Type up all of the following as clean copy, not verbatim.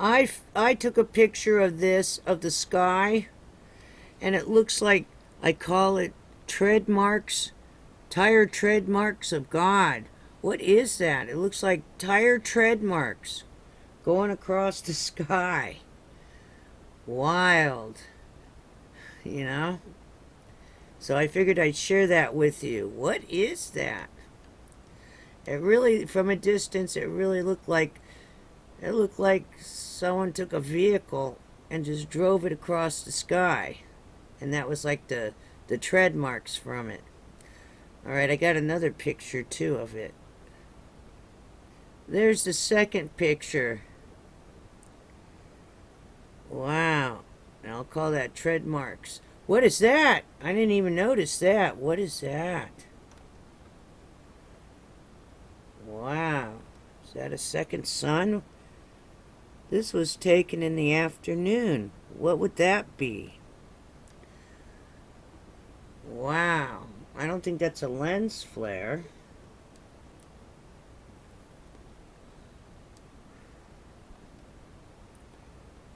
I took a picture of this, of the sky, and it looks like, I call it tread marks, tire tread marks of God. What is that? It looks like tire tread marks going across the sky. Wild, you know? So I figured I'd share that with you. What is that? It really, from a distance, it really looked like, someone took a vehicle and just drove it across the sky. And that was like the tread marks from it. Alright, I got another picture too of it. There's the second picture. Wow. And I'll call that tread marks. What is that? I didn't even notice that. What is that? Wow. Is that a second sun? This was taken in the afternoon. What would that be? Wow. I don't think that's a lens flare.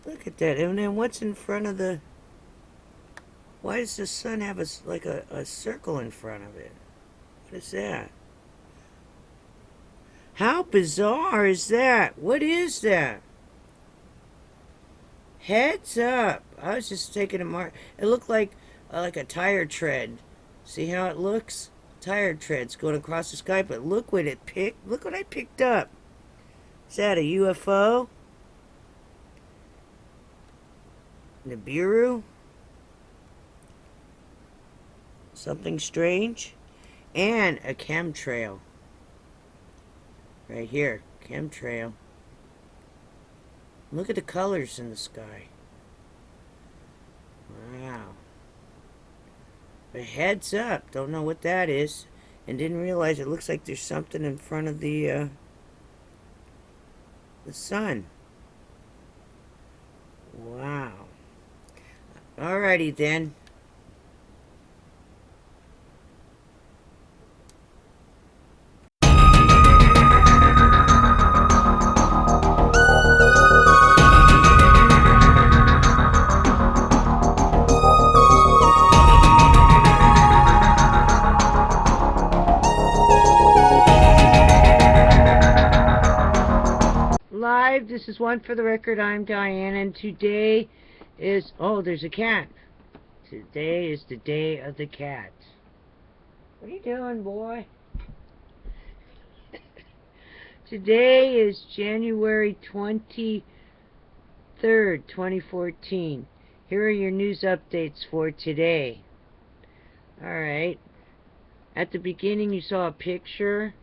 Look at that. And then what's in front of the... Why does the sun have a circle in front of it? What is that? How bizarre is that? What is that? Heads up. I was just taking a mark. It looked like a tire tread. See how it looks? Tire treads going across the sky, but look what it picked. Look what I picked up. Is that a UFO? Nibiru? Something strange? And a chemtrail. Right here. Chemtrail. Look at the colors in the sky. Wow. But heads up. Don't know what that is. And didn't realize it looks like there's something in front of the sun. Wow. Alrighty then. Live, this is One for the Record. I'm Diane, and today is... Oh, there's a cat. Today is the day of the cat. What are you doing, boy? Today is January 23rd, 2014. Here are your news updates for today. Alright. At the beginning you saw a picture.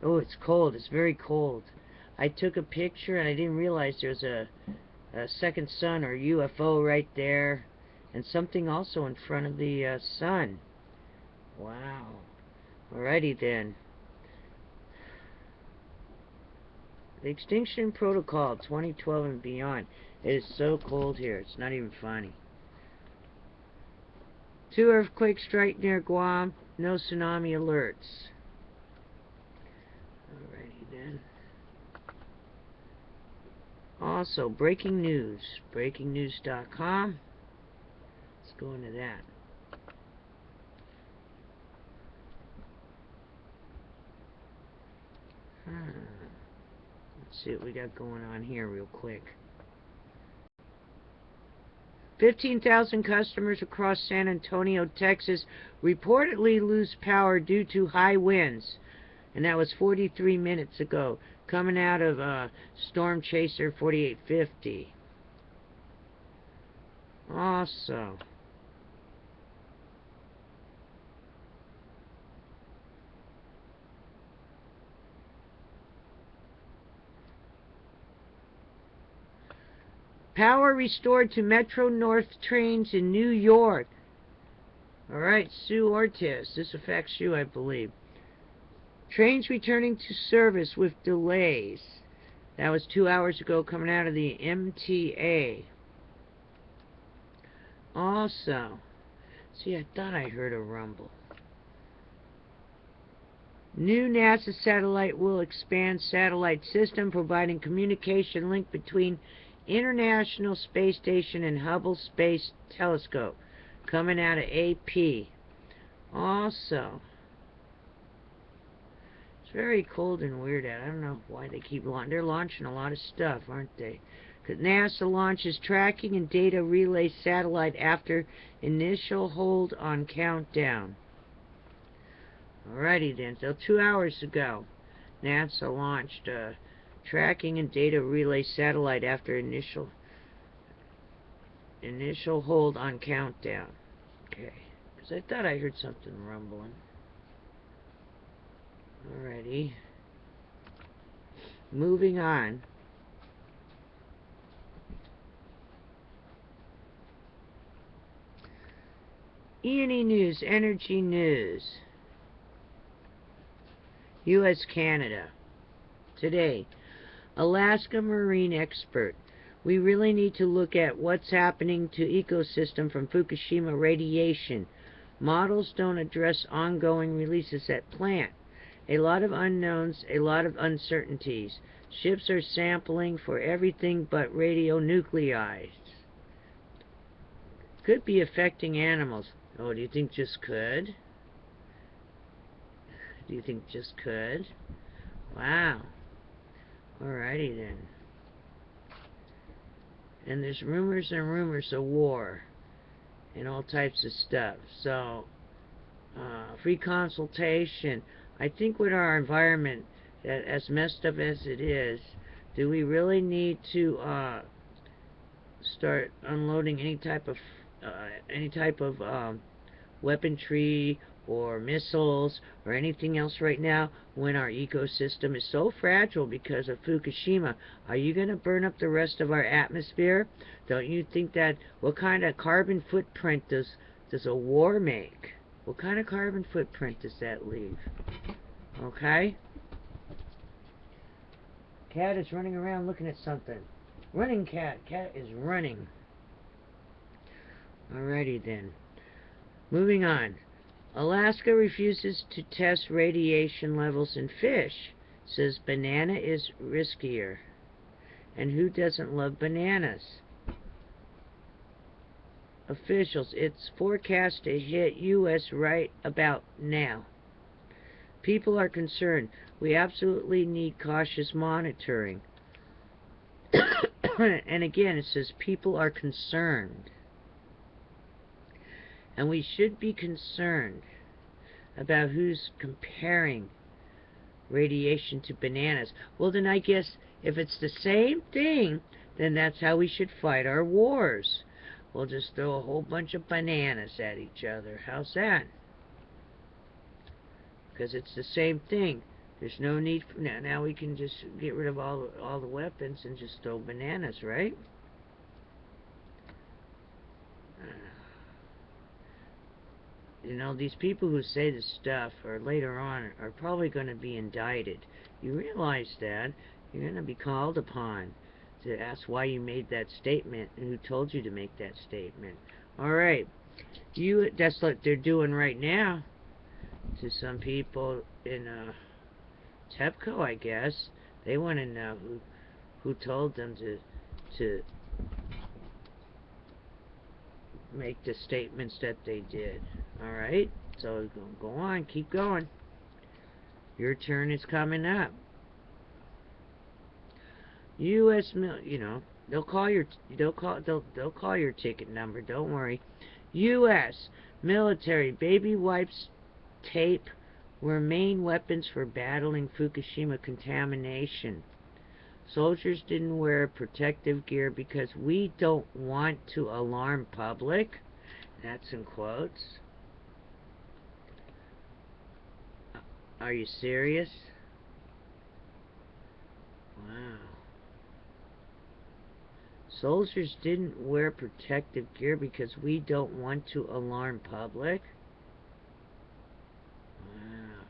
Oh, it's cold. It's very cold. I took a picture and I didn't realize there was a second sun or UFO right there. And something also in front of the sun. Wow. Alrighty then. The Extinction Protocol 2012 and beyond. It is so cold here. It's not even funny. 2 earthquakes strike near Guam. No tsunami alerts. Alrighty then. Also, breaking news. Breakingnews.com. Let's go into that. Let's see what we got going on here real quick. 15,000 customers across San Antonio, Texas reportedly lose power due to high winds. And that was 43 minutes ago, coming out of Storm Chaser 4850. Also, power restored to Metro North trains in New York. Alright, Sue Ortiz. This affects you, I believe. Trains returning to service with delays. That was 2 hours ago, coming out of the MTA. Also, see, I thought I heard a rumble. New NASA satellite will expand satellite system, providing communication link between International Space Station and Hubble Space Telescope. Coming out of AP. Also, it's very cold and weird out. I don't know why they keep launching. They're launching a lot of stuff, aren't they? Because NASA launches tracking and data relay satellite after initial hold on countdown. Alrighty then, so 2 hours ago, NASA launched a tracking and data relay satellite after initial hold on countdown. Okay, because I thought I heard something rumbling. Alrighty. Moving on. E&E News, Energy News. U.S. Canada. Today, Alaska Marine expert. We really need to look at what's happening to ecosystem from Fukushima radiation. Models don't address ongoing releases at plant. A lot of unknowns, a lot of uncertainties. Ships are sampling for everything but radionuclides. Could be affecting animals. Oh, do you think just could? Do you think just could? Wow. Alrighty then. And there's rumors and rumors of war and all types of stuff. So, free consultation. I think with our environment, as messed up as it is, do we really need to start unloading any type of weaponry or missiles or anything else right now when our ecosystem is so fragile because of Fukushima? Are you going to burn up the rest of our atmosphere? Don't you think that, what kind of carbon footprint does a war make? What kind of carbon footprint does that leave? Okay? Cat is running around looking at something. Running cat. Cat is running. Alrighty then. Moving on. Alaska refuses to test radiation levels in fish. Says banana is riskier. And who doesn't love bananas? Officials, it's forecast to hit U.S. right about now. People are concerned. We absolutely need cautious monitoring. And again, it says people are concerned. And we should be concerned about who's comparing radiation to bananas. Well, then I guess if it's the same thing, then that's how we should fight our wars. We'll just throw a whole bunch of bananas at each other. How's that? Because it's the same thing. There's no need for now we can just get rid of all the weapons and just throw bananas, right? You know, these people who say this stuff or later on are probably going to be indicted. You realize that. You're going to be called upon to ask why you made that statement and who told you to make that statement. Alright. That's what they're doing right now to some people in TEPCO, I guess. They want to know who told them to make the statements that they did. Alright, so go on, keep going. Your turn is coming up. U.S. you know, they'll call your ticket number. Don't worry. U.S. military baby wipes tape were main weapons for battling Fukushima contamination. Soldiers didn't wear protective gear because we don't want to alarm public. That's in quotes. Are you serious? Wow. Soldiers didn't wear protective gear because we don't want to alarm public? Wow.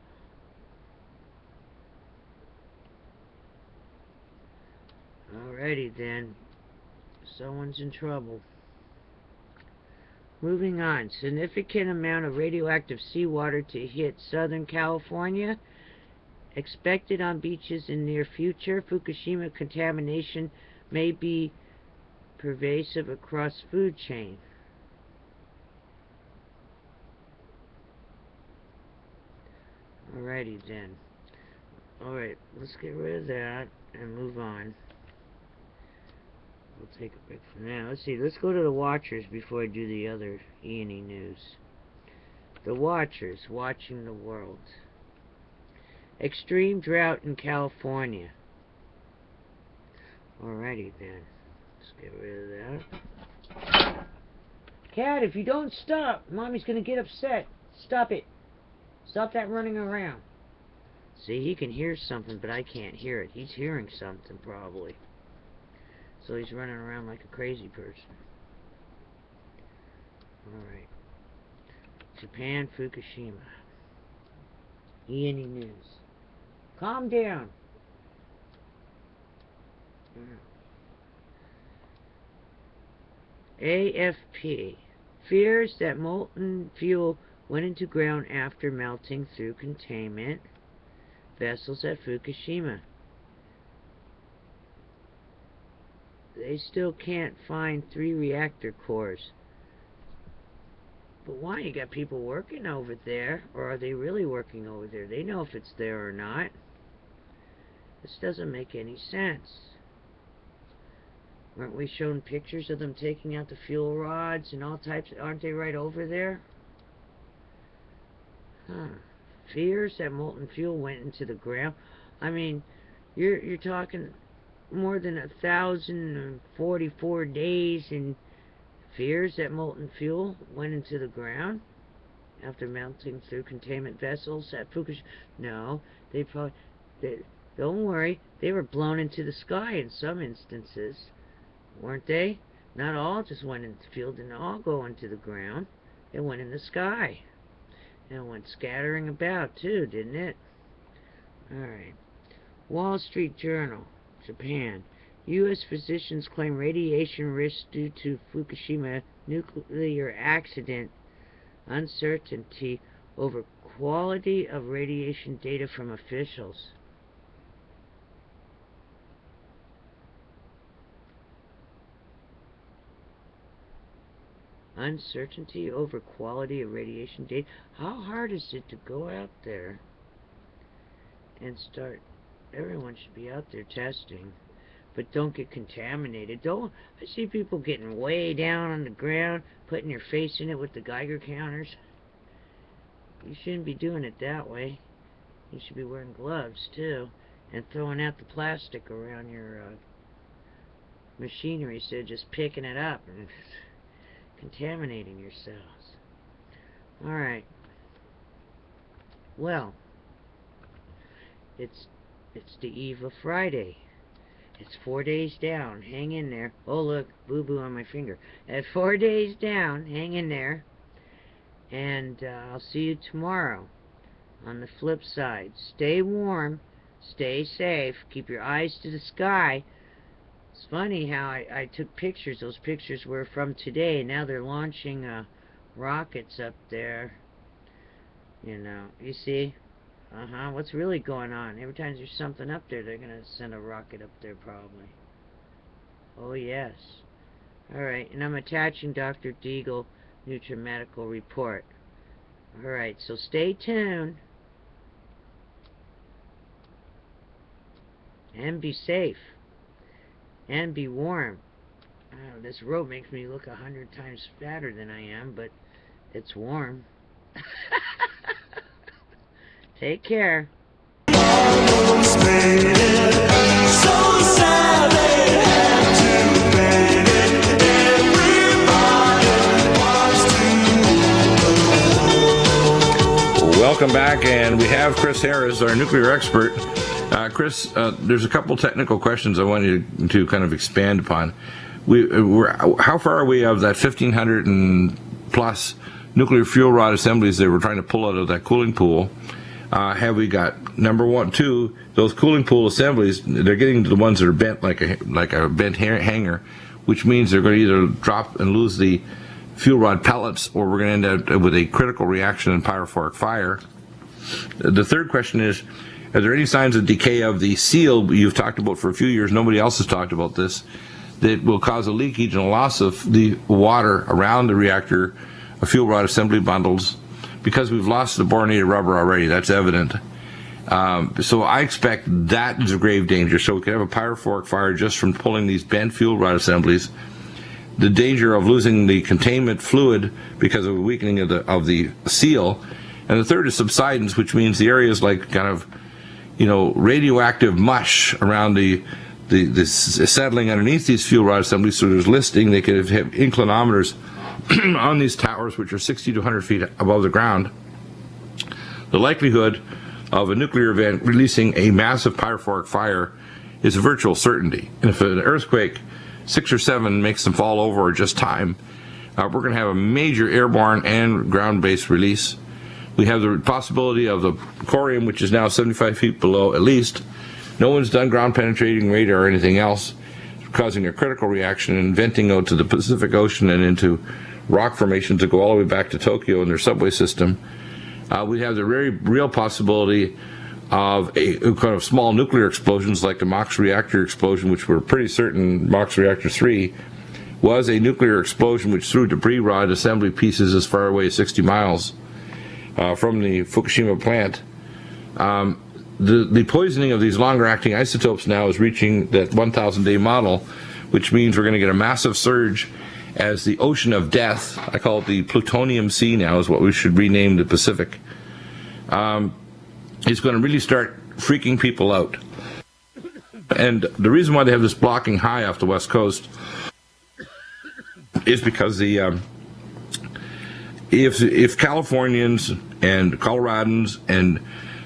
Alrighty then. Someone's in trouble. Moving on. Significant amount of radioactive seawater to hit Southern California. expected on beaches in near future. Fukushima contamination may be pervasive across food chain. Alrighty then. Alright, let's get rid of that and move on. We'll take a break for now. Let's see, let's go to the Watchers before I do the other E&E news. The Watchers, watching the world. Extreme drought in California. Alrighty then. Let's get rid of that. Cat, if you don't stop, Mommy's gonna get upset. Stop it. Stop that running around. See, he can hear something, but I can't hear it. He's hearing something, probably. So he's running around like a crazy person. Alright. Japan, Fukushima. E&E news. Calm down. AFP. Fears that molten fuel went into ground after melting through containment vessels at Fukushima. They still can't find 3 reactor cores. But why? You got people working over there, or are they really working over there? They know if it's there or not. This doesn't make any sense. Weren't we shown pictures of them taking out the fuel rods and all types? Aren't they right over there? Huh. Fears that molten fuel went into the ground. I mean, you're talking more than 1,044 days, and fears that molten fuel went into the ground after melting through containment vessels at Fukushima. No, don't worry, they were blown into the sky in some instances, weren't they? Not all just went into the field, didn't all go into the ground. It went in the sky. And it went scattering about too, didn't it? Alright. Wall Street Journal, Japan. U.S. physicians claim radiation risk due to Fukushima nuclear accident. Uncertainty over quality of radiation data from officials. Uncertainty over quality of radiation data. How hard is it to go out there and start? Everyone should be out there testing, but don't get contaminated. I see people getting way down on the ground, putting your face in it with the Geiger counters. You shouldn't be doing it that way. You should be wearing gloves too, and throwing out the plastic around your machinery instead of just picking it up and contaminating yourselves. Alright. Well, it's the eve of Friday. It's 4 days down. Hang in there. Oh, look, boo-boo on my finger. At 4 days down, hang in there. And I'll see you tomorrow on the flip side. Stay warm. Stay safe. Keep your eyes to the sky. It's funny how I took pictures. Those pictures were from today. Now they're launching rockets up there. You know, you see? What's really going on? Every time there's something up there, they're going to send a rocket up there probably. Oh, yes. Alright, and I'm attaching Dr. DEAGLE NUTRIMEDICAL report. Alright, so stay tuned. And be safe. And be warm. This robe makes me look 100 times fatter than I am, but it's warm. Take care. Welcome back, and we have Chris Harris, our nuclear expert. Chris, there's a couple technical questions I want you to kind of expand upon. How far are we of that 1,500 and plus nuclear fuel rod assemblies they were trying to pull out of that cooling pool? Have we got, number one, two, those cooling pool assemblies, they're getting to the ones that are bent like a bent hanger, which means they're going to either drop and lose the fuel rod pellets, or we're going to end up with a critical reaction in pyrophoric fire. The third question is, Are there any signs of decay of the seal you've talked about for a few years? Nobody else has talked about this. That will cause a leakage and a loss of the water around the reactor, fuel rod assembly bundles, because we've lost the borinated rubber already. That's evident. So I expect that is a grave danger. So we could have a pyrophoric fire just from pulling these bent fuel rod assemblies. The danger of losing the containment fluid because of a weakening of the seal. And the third is subsidence, which means the areas like kind of, radioactive mush around the settling underneath these fuel rod assemblies. So there's listing. They could have inclinometers on these towers, which are 60 to 100 feet above the ground. The likelihood of a nuclear event releasing a massive pyrophoric fire is a virtual certainty. And if an earthquake 6 or 7 makes them fall over or just time, we're going to have a major airborne and ground-based release. We have the possibility of the corium, which is now 75 feet below at least. No one's done ground-penetrating radar or anything else, causing a critical reaction and venting out to the Pacific Ocean and into rock formations that go all the way back to Tokyo and their subway system. We have the very real possibility of a kind of small nuclear explosions like the MOX reactor explosion, which we're pretty certain MOX reactor 3 was a nuclear explosion which threw debris rod assembly pieces as far away as 60 miles from the Fukushima plant. The poisoning of these longer acting isotopes now is reaching that 1,000-day model, which means we're going to get a massive surge as the ocean of death, I call it the plutonium sea now, is what we should rename the Pacific, is going to really start freaking people out. And the reason why they have this blocking high off the west coast is because if Californians and Coloradans and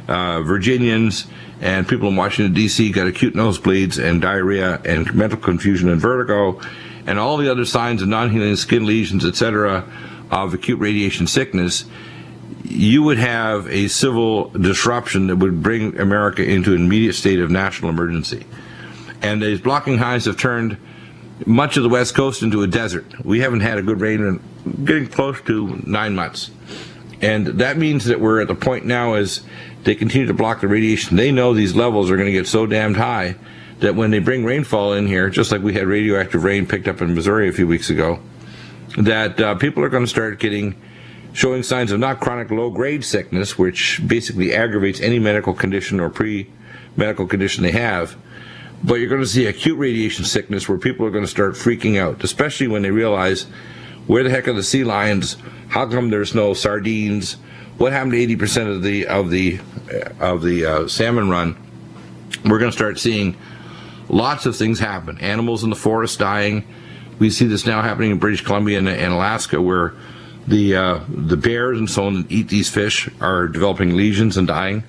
Virginians and people in Washington, D.C. got acute nosebleeds and diarrhea and mental confusion and vertigo and all the other signs of non-healing skin lesions, etc., of acute radiation sickness, you would have a civil disruption that would bring America into an immediate state of national emergency. And these blocking highs have turned much of the West Coast into a desert. We haven't had a good rain in getting close to 9 months. And that means that we're at the point now as they continue to block the radiation. They know these levels are going to get so damned high that when they bring rainfall in here, just like we had radioactive rain picked up in Missouri a few weeks ago, that people are going to start showing signs of not chronic low-grade sickness, which basically aggravates any medical condition or pre-medical condition they have, but you're going to see acute radiation sickness where people are going to start freaking out, especially when they realize where the heck are the sea lions, how come there's no sardines, what happened to 80% of the salmon run. We're going to start seeing lots of things happen. Animals in the forest dying. We see this now happening in British Columbia and Alaska, where the bears and so on that eat these fish are developing lesions and dying.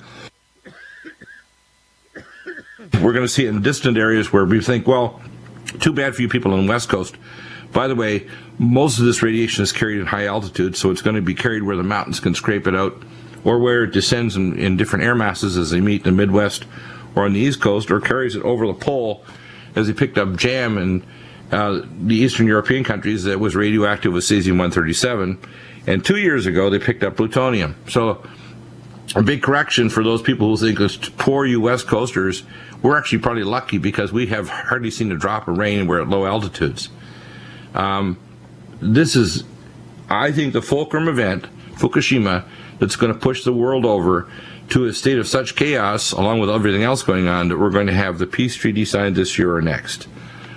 We're going to see it in distant areas where we think, well, too bad for you people on the West Coast. By the way, most of this radiation is carried at high altitude, so it's going to be carried where the mountains can scrape it out, or where it descends in different air masses as they meet in the Midwest or on the East Coast, or carries it over the pole as they picked up jam in the Eastern European countries that was radioactive with cesium-137. And 2 years ago, they picked up plutonium. So a big correction for those people who think it's poor you West Coasters. We're actually probably lucky because we have hardly seen a drop of rain and we're at low altitudes. This is, I think, the fulcrum event, Fukushima, that's going to push the world over to a state of such chaos, along with everything else going on, that we're going to have the peace treaty signed this year or next.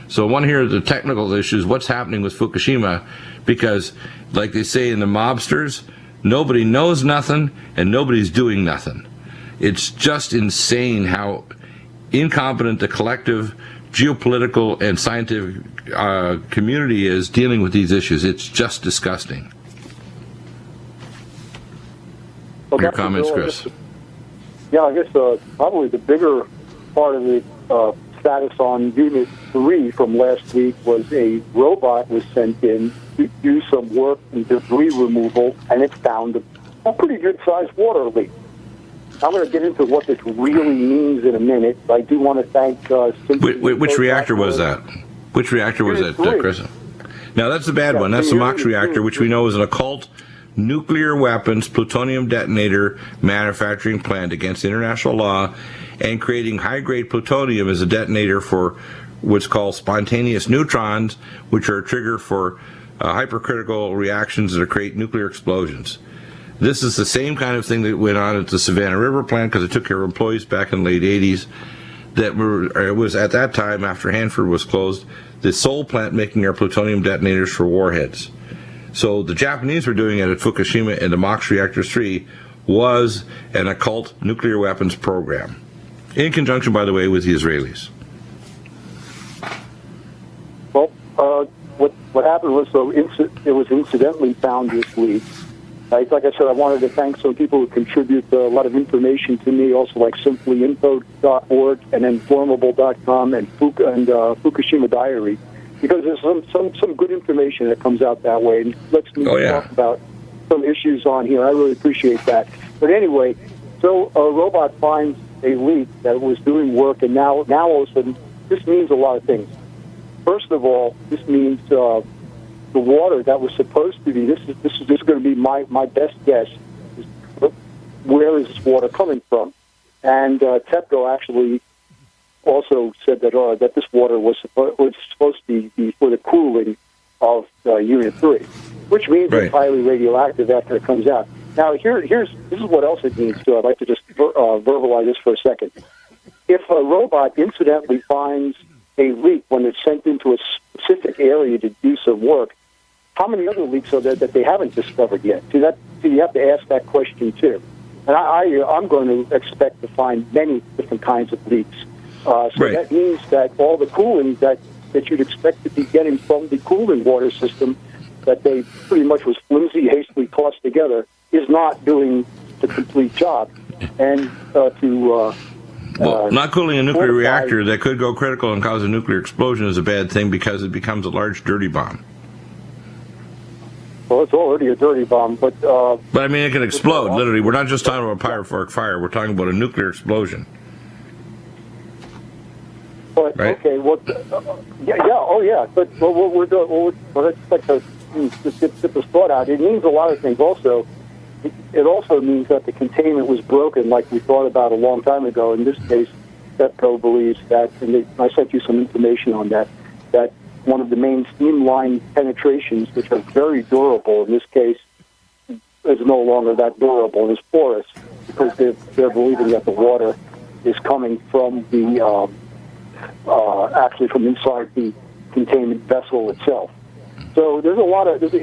So I want to hear the technical issues, what's happening with Fukushima, because, like they say in the mobsters, nobody knows nothing and nobody's doing nothing. It's just insane how incompetent the collective geopolitical and scientific community is dealing with these issues. It's just disgusting. Well, your comments, Bill, Chris? I guess probably the bigger part of the status on Unit 3 from last week was a robot was sent in to do some work and debris removal, and it found a pretty good-sized water leak. I'm going to get into what this really means in a minute. I do want to thank... Which reactor was that? Which reactor was that, Chris? Now, that's the bad one. That's the MOX reactor, which we know is an occult nuclear weapons plutonium detonator manufacturing plant against international law and creating high-grade plutonium as a detonator for what's called spontaneous neutrons, which are a trigger for hypercritical reactions that create nuclear explosions. This is the same kind of thing that went on at the Savannah River plant, because it took care of employees back in the late 80s. It was at that time, after Hanford was closed, the sole plant making our plutonium detonators for warheads. So the Japanese were doing it at Fukushima, and the MOX Reactor 3 was an occult nuclear weapons program, in conjunction, by the way, with the Israelis. Well, what happened was, it was incidentally found this week. Like I said, I wanted to thank some people who contribute a lot of information to me, also like simplyinfo.org and informable.com and Fukushima Diary, because there's some good information that comes out that way and lets me talk about some issues on here. I really appreciate that. But anyway, so a robot finds a leak that was doing work, and now all of a sudden, this means a lot of things. First of all, this means the water that was supposed to be, this is going to be my best guess, is where is this water coming from? And TEPCO actually also said that this water was supposed to be for the cooling of Unit 3, which means it's highly radioactive after it comes out. Now, this is what else it means, too. I'd like to just verbalize this for a second. If a robot incidentally finds a leak when it's sent into a specific area to do some work, how many other leaks are there that they haven't discovered yet? So you have to ask that question, too. And I'm going to expect to find many different kinds of leaks. That means that all the cooling that you'd expect to be getting from the cooling water system that they pretty much was flimsy, hastily tossed together, is not doing the complete job. And not cooling a nuclear reactor that could go critical and cause a nuclear explosion is a bad thing, because it becomes a large dirty bomb. Well, it's already a dirty bomb, but I mean, it can explode, literally. We're not just talking about pyrophoric fire. We're talking about a nuclear explosion. But, right? Okay, well, but what we're doing, let's like to get this thought out. It means a lot of things also. It also means that the containment was broken, like we thought about a long time ago. In this case, TEPCO believes that, and I sent you some information on that one of the main steam line penetrations, which are very durable, in this case, is no longer that durable and is porous, because they're believing that the water is coming from the actually from inside the containment vessel itself. So it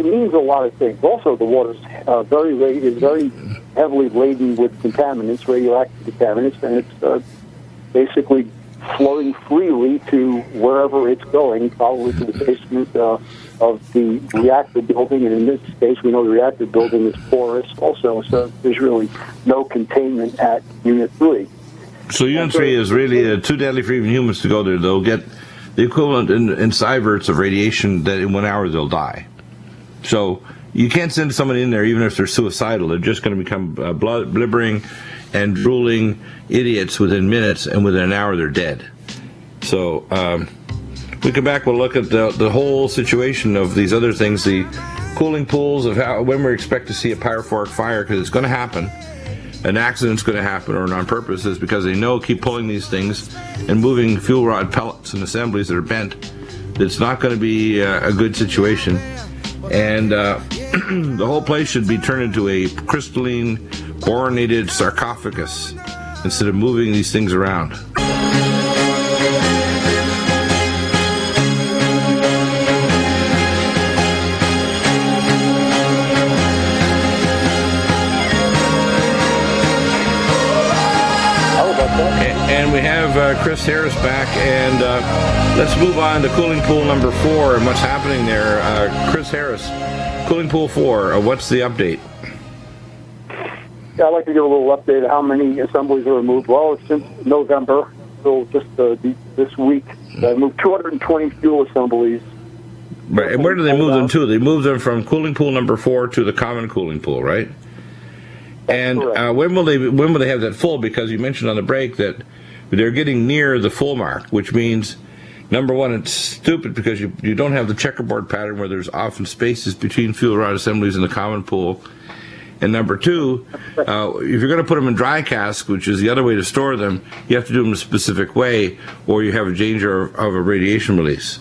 means a lot of things. Also, the water is very heavily laden with contaminants, radioactive contaminants, and it's basically flowing freely to wherever it's going, probably to the basement of the reactor building. And in this case, we know the reactor building is porous also, so there's really no containment at Unit 3. So Unit 3 is really too deadly for even humans to go there. They'll get the equivalent in sieverts of radiation that in 1 hour they'll die. So you can't send someone in there even if they're suicidal. They're just going to become blibbering and drooling idiots within minutes, and within an hour they're dead. So we come back, we'll look at the whole situation of these other things, the cooling pools, of when we expect to see a pyrophoric fire, because it's going to happen. An accident's going to happen, or on purpose, is because they keep pulling these things and moving fuel rod pellets and assemblies that are bent. It's not going to be a good situation. And the whole place should be turned into a crystalline, boronated sarcophagus instead of moving these things around. And we have Chris Harris back, and let's move on to cooling pool number 4 and what's happening there. Chris Harris, cooling pool 4, what's the update? Yeah, I'd like to give a little update of how many assemblies are removed. Well, it's since November, so just this week, I moved 220 fuel assemblies. Right, and where do they move them to? They move them from cooling pool number 4 to the common cooling pool, right? And when will they have that full? Because you mentioned on the break that they're getting near the full mark, which means, number one, it's stupid because you don't have the checkerboard pattern where there's often spaces between fuel rod assemblies in the common pool. And number two, if you're going to put them in dry cask, which is the other way to store them, you have to do them a specific way, or you have a danger of a radiation release.